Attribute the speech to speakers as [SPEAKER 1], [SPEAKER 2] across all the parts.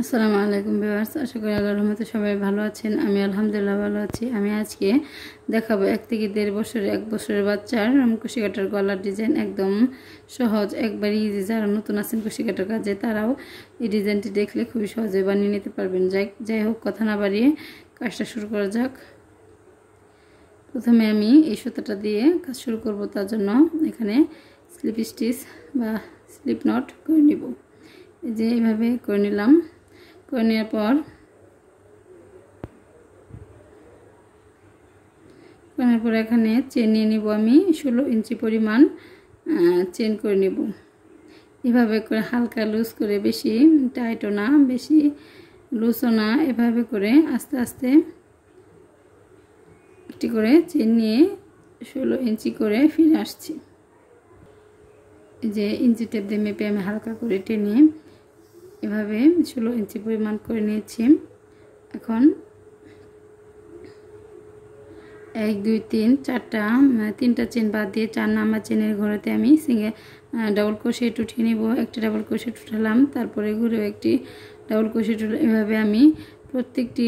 [SPEAKER 1] আসসালামু আলাইকুম ভিউয়ার্স, আশা করি আল্লাহর রহমতে সবাই ভালো আছেন। আমি আলহামদুলিল্লাহ ভালো আছি। আমি আজকে দেখাবো 1 থেকে 1.5 বছরের 1 বছরের বাচ্চার কুশি কাটার গলার ডিজাইন। একদম সহজ, একবার ইজি। যারা নতুন আছেন কুশি কাটার কাজে তারাও এই ডিজাইনটি দেখলে খুবই সহজে বানিয়ে নিতে পারবেন। যাই হোক, কথা না বাড়িয়ে কাজটা শুরু করা যাক। প্রথমে আমি এই সুতাটা দিয়ে কাজ শুরু করব। তার জন্য এখানে স্লিপ স্টিচ বা স্লিপ নট করে নিব। এই যে এইভাবে করে নিলাম। করে নেওয়ার পর এখানে চেন নিয়ে নিব। আমি 16 ইঞ্চি পরিমাণ চেন করে নিব। এভাবে করে হালকা লুজ করে, বেশি টাইটও না বেশি লুজও না, এভাবে করে আস্তে আস্তে একটি করে চেন নিয়ে 16 ইঞ্চি করে ফিরে আসছি। যে ইঞ্চি টেপ দিয়ে মেপে আমি হালকা করে টেনে এভাবে 16 ইঞ্চি পরিমাণ করে নিয়েছি। এখন 1 2 3 তিনটা চেন বাদ দিয়ে 4 নাম্বার চেনের ঘরেতে আমি ডাবল ক্রোশেট উঠিয়ে নিব। একটা ডাবল ক্রোশেট উঠালাম, তারপরে ঘুরেও একটি ডাবল ক্রোশেট। এভাবে আমি প্রত্যেকটি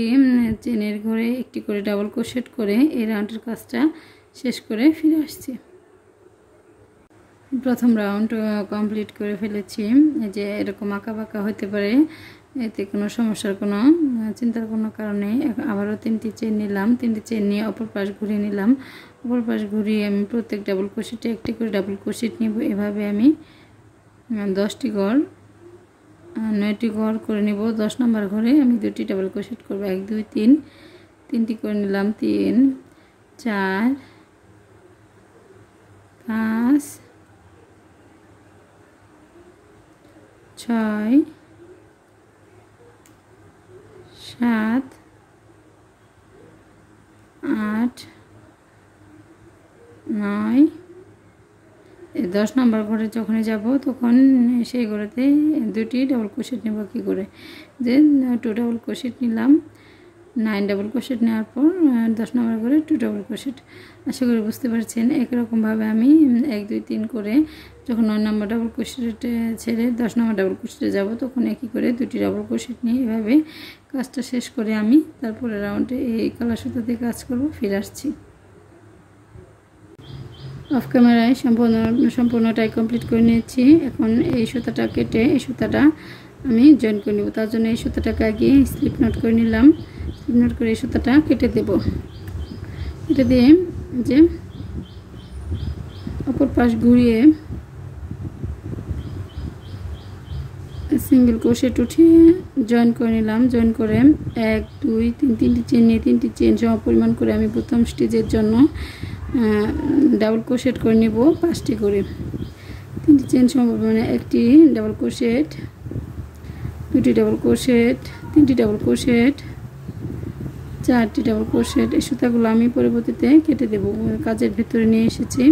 [SPEAKER 1] চেনের ঘরে একটি করে ডাবল ক্রোশেট করে এই রাউন্ডের কাজটা শেষ করে ফিরে আসছি। প্রথম রাউন্ড কমপ্লিট করে ফেলেছি। এই যে এরকম আঁকা বাঁকা হতে পারে, এতে কোনো সমস্যার কোনো চিন্তার কোনো কারণ নেই। আবারও 3টি চেন নিলাম। 3টি চেন নিয়ে অপর পাশ ঘুরিয়ে নিলাম। অপর পাশ ঘুরিয়ে আমি প্রত্যেক ডাবল ক্রোশেটে একটি করে ডাবল ক্রোশেট নিব। এভাবে আমি 10টি ঘর 9টি ঘর করে নিব। 10 নম্বর ঘরে আমি 2টি ডাবল ক্রোশেট করব। 1 2 3 3টি করে নিলাম। 3 4 5 6 7 8 9। 10 নম্বর ঘরে যখনই যাব তখন সেই ঘরেতে 2টি ডাবল ক্রোশেট নেব। কী করে যে 2 ডাবল ক্রোশেট নিলাম। 9 ডাবল ক্রোশেট নেওয়ার পর 10 নম্বর ঘরে 2 ডাবল ক্রোশেট। আশা করি বুঝতে পারছেন। একই রকমভাবে আমি 1 2 3 করে যখন 9 নম্বর ডাবল ক্রোশেটে ছেড়ে 10 নম্বর ডাবল ক্রোশেটে যাব তখন একই করে 2টি ডাবল ক্রোশেট নিয়ে এভাবে কাজটা শেষ করে আমি তারপরে রাউন্ডে এই কালার সুতা দিয়ে কাজ করব। ফিরে আসছি। অফ ক্যামেরায় সম্পূর্ণটাই কমপ্লিট করে নিয়েছি। এখন এই সুতাটা কেটে এই সুতাটা আমি জয়েন করে নেব। তার জন্য এই সুতাটাকে আগে স্লিপ নট করে নিলাম। স্লিপ নট করে এই সুতাটা কেটে দেব। কেটে দিয়ে যে অপর পাশ ঘুরিয়ে সিঙ্গেল ক্রোশেট উঠিয়ে জয়েন করে নিলাম। জয়েন করে 1 2 3 3টি চেন নিয়ে 3টি চেন সম পরিমাণ করে আমি প্রথম স্টেজের জন্য ডাবল ক্রোশেট করে নেব 5টি করে। 3টি চেন সম পরিমাণে একটি ডাবল ক্রোশেট, 2টি ডাবল ক্রোশেট, 3টি ডাবল ক্রোশেট, 4টি ডাবল ক্রোশেট। এই সুতাগুলো আমি পরবর্তীতে কেটে দেব। কাজের ভেতরে নিয়ে এসেছি।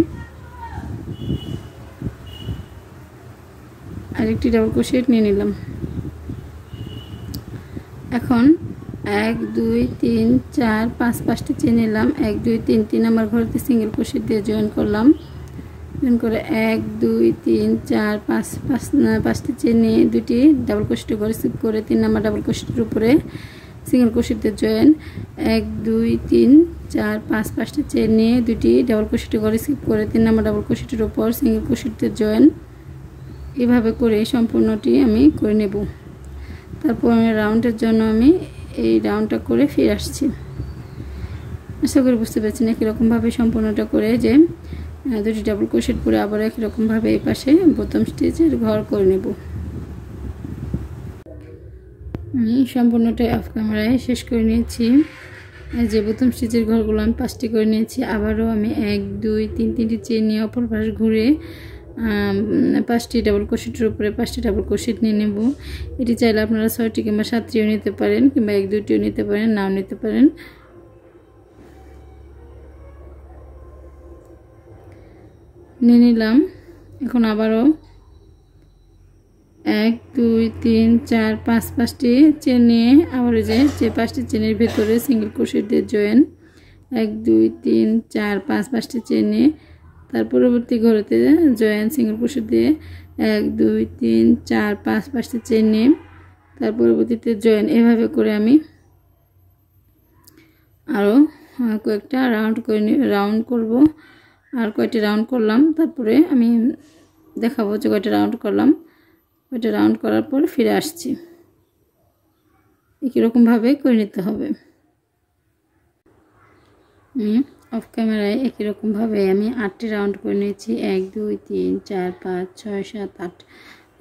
[SPEAKER 1] আরেকটি ডাবল ক্রোশেট নিয়ে নিলাম। এখন 1 2 3 4 5 5টি চেন নিলাম। 1 2 3 3 নম্বর ঘরেতে সিঙ্গেল ক্রোশেট দিয়ে জয়েন করলাম। জয়েন করে 1 2 3 4 5 5টি চেন নিয়ে 2টি ডাবল ক্রোশেট ঘরে স্কিপ করে 3 নম্বর ডাবল ক্রোশেটের উপরে সিঙ্গেল ক্রোশেট দিয়ে জয়েন। 1 2 3 4 5 5টি চেন নিয়ে 2টি ডাবল ক্রোশেট ঘরে স্কিপ করে 3 নম্বর ডাবল ক্রোশেটের উপর সিঙ্গেল ক্রোশেট দিয়ে জয়েন। এভাবে করে সম্পূর্ণটি আমি করে নেব। তারপর আমি রাউন্ডের জন্য আমি এই রাউন্ডটা করে ফিরে আসছি। আশা করি বুঝতে পারছেন। একই রকমভাবে সম্পূর্ণটা করে যে 2টি ডাবল ক্রোশেট পরে আবার একই রকমভাবে এই পাশে প্রথম স্টেজের ঘর করে নেব। আমি সম্পূর্ণটা অফ ক্যামেরায় শেষ করে নিয়েছি। যে প্রথম স্টেজের ঘরগুলো আমি 5টি করে নিয়েছি। আবারও আমি 1 2 3 3টি চেন নিয়ে অপর পাশ ঘুরে 5টি ডাবল ক্রোশেটের উপরে 5টি ডাবল ক্রোশেট নিয়ে নেব। এটি চাইলে আপনারা 6টি কিংবা 7টিও নিতে পারেন, কিংবা 1 2টিও নিতে পারেন, নাও নিতে পারেন। নিয়ে নিলাম। এখন আবারও 1 2 3 4 5 5টি চেন নিয়ে আবার যে 5টি চেনের ভেতরে সিঙ্গেল ক্রোশেট দিয়ে জয়েন। 1 2 3 4 5 5টি চেন নিয়ে তার পরবর্তী ঘরেতে জয়েন সিঙ্গেল ক্রোশেট দিয়ে 1 2 3 4 5 5টি চেন নিয়ে তার পরবর্তীতে জয়েন। এভাবে করে আমি আরও কয়েকটা রাউন্ড করব। আর কয়টি রাউন্ড করলাম তারপরে আমি দেখাবো যে কয়টা রাউন্ড করলাম। কয়টা রাউন্ড করার পর ফিরে আসছি। একই রকমভাবে করে নিতে হবে। অফ ক্যামেরায় একই রকমভাবে আমি 8টি রাউন্ড করে নিয়েছি। 1 2 3 4 5 6 7 8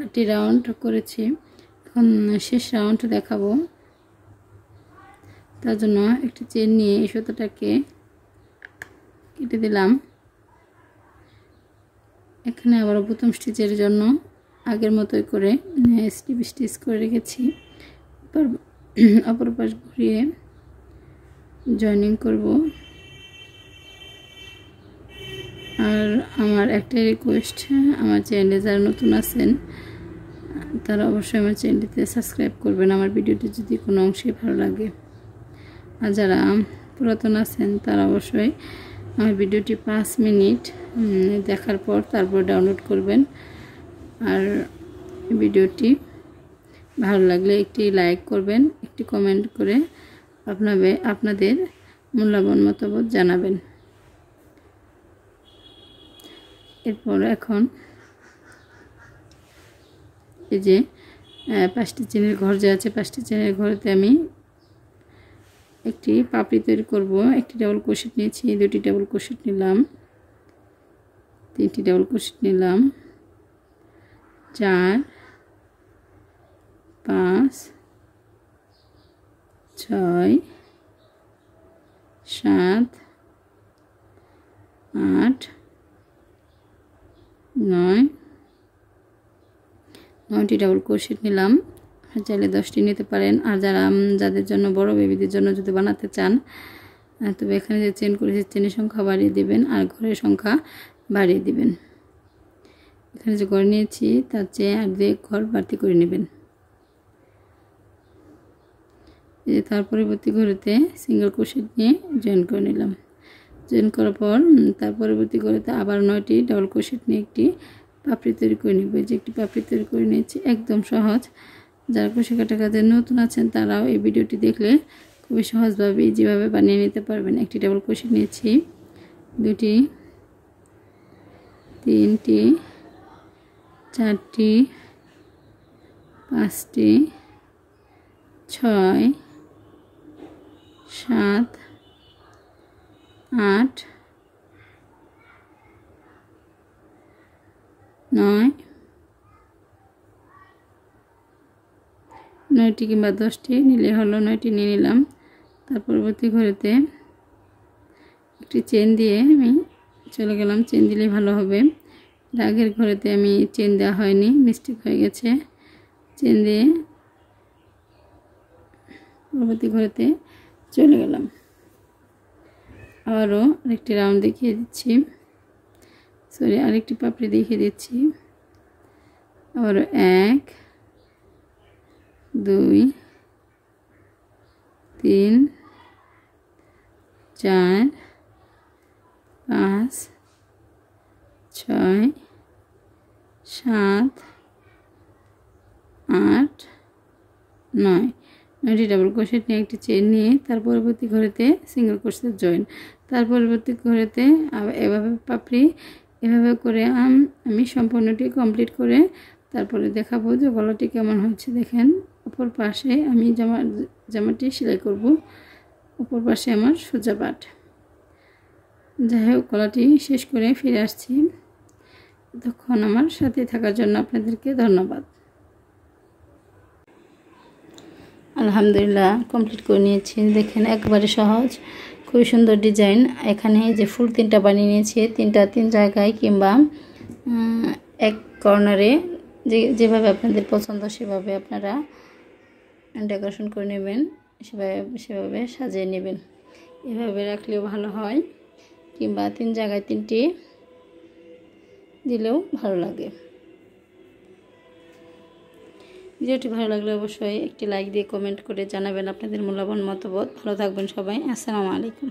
[SPEAKER 1] 8টি রাউন্ড করেছি। এখন শেষ রাউন্ড দেখাবো। তার জন্য একটি চেন নিয়ে এই সুতোটাকে কেটে দিলাম। এখানে আবার বোতাম স্টিচের জন্য আগের মতোই করে স্টিচ করে রেখেছি। অপর পাশ ঘুরিয়ে জয়েনিং করব। আর আমার একটা রিকোয়েস্ট, আমার চ্যানেলে যারা নতুন আছেন তারা অবশ্যই আমার চ্যানেলটিতে সাবস্ক্রাইব করবেন আমার ভিডিওটি যদি কোনো অংশে ভালো লাগে। আর যারা পুরাতন আছেন তারা অবশ্যই আমার ভিডিওটি 5 মিনিট দেখার পর তারপর ডাউনলোড করবেন। আর ভিডিওটি ভালো লাগলে একটি লাইক করবেন, একটি কমেন্ট করে আপনাদের মূল্যবান মতামত জানাবেন। এরপর এখন এই যে 5টি চেনের ঘর যে আছে, 5টি চেনের ঘরেতে আমি একটি পাপড়ি তৈরি করব। একটি ডাবল ক্রোশেট নিয়েছি, 2টি ডাবল ক্রোশেট নিলাম, 3টি ডাবল ক্রোশেট নিলাম, 4 5 6 7 8 9টি ডাবল ক্রোশেট নিলাম। চাইলে 10টি নিতে পারেন। আর যাদের জন্য বড় বেবিদের জন্য যদি বানাতে চান তবে এখানে যে চেন করেছি চেনের সংখ্যা বাড়িয়ে দিবেন আর ঘরের সংখ্যা বাড়িয়ে দিবেন। এখানে যে ঘর নিয়েছি তার চেয়ে আর 2 ঘর বাড়তি করে নেবেন। এই যে তার পরবর্তী ঘরেতে সিঙ্গেল ক্রোশেট নিয়ে জয়েন করে নিলাম। জয়েন করার পর তার পরবর্তী ঘরেতে আবার 9টি ডাবল ক্রোশেট নিয়ে একটি পাপড়ি তৈরি করে নেব। যে একটি পাপড়ি তৈরি করে নিয়েছি, একদম সহজ। যারা ক্রোশে কাটা কাজে নতুন আছেন তারাও এই ভিডিওটি দেখলে খুবই সহজভাবে যেভাবে বানিয়ে নিতে পারবেন। একটি ডাবল ক্রোশেট নিয়েছি, 2টি, 3টি, 4টি, 5টি, 6 7 8 9 9টি কিংবা 10টি নিলে হলো। 9টি নিয়ে নিলাম। তার পরবর্তী ঘরেতে একটি চেন দিয়ে আমি চলে গেলাম। চেন দিলে ভালো হবে। আগের ঘরেতে আমি চেন দেওয়া হয়নি, মিস্টেক হয়ে গেছে। চেন দিয়ে পরবর্তী ঘরেতে চলে গেলাম। আবারও আরেকটি রাউন্ড দেখিয়ে দিচ্ছি, আরেকটি পাপড়ি দেখিয়ে দিচ্ছি। আবারও 1 2 3 4 5 6 7 8 9 9টি ডাবল ক্রোশেট নিয়ে একটি চেন নিয়ে তার পরবর্তী ঘরেতে সিঙ্গেল ক্রোশেট জয়েন। তার পরবর্তী ঘরেতে এভাবে পাপড়ি এভাবে করে আমি সম্পূর্ণটি কমপ্লিট করে তারপরে দেখাবো যে গলাটি কেমন হচ্ছে। দেখেন, অপর পাশে আমি জামাটি সেলাই করব। অপর পাশে আমার সোজা পাট। যাই হোক, গলাটি শেষ করে ফিরে আসছি। তখন আমার সাথে থাকার জন্য আপনাদেরকে ধন্যবাদ। আলহামদুলিল্লাহ কমপ্লিট করে নিয়েছি। দেখেন একবারে সহজ, খুবই সুন্দর ডিজাইন। এখানে যে ফুল 3টা বানিয়ে নিয়েছি, 3টা 3 জায়গায় কিংবা এক কর্নারে যেভাবে আপনাদের পছন্দ সেভাবে আপনারা ডেকোরেশন করে নেবেন, সেভাবে সাজিয়ে নেবেন। এভাবে রাখলেও ভালো হয় কিংবা 3 জায়গায় 3টি দিলেও ভালো লাগে। ভিডিওটি ভালো লাগলে অবশ্যই একটি লাইক দিয়ে কমেন্ট করে জানাবেন আপনাদের মূল্যবান মতামত। ভালো থাকবেন সবাই। আসসালামু আলাইকুম।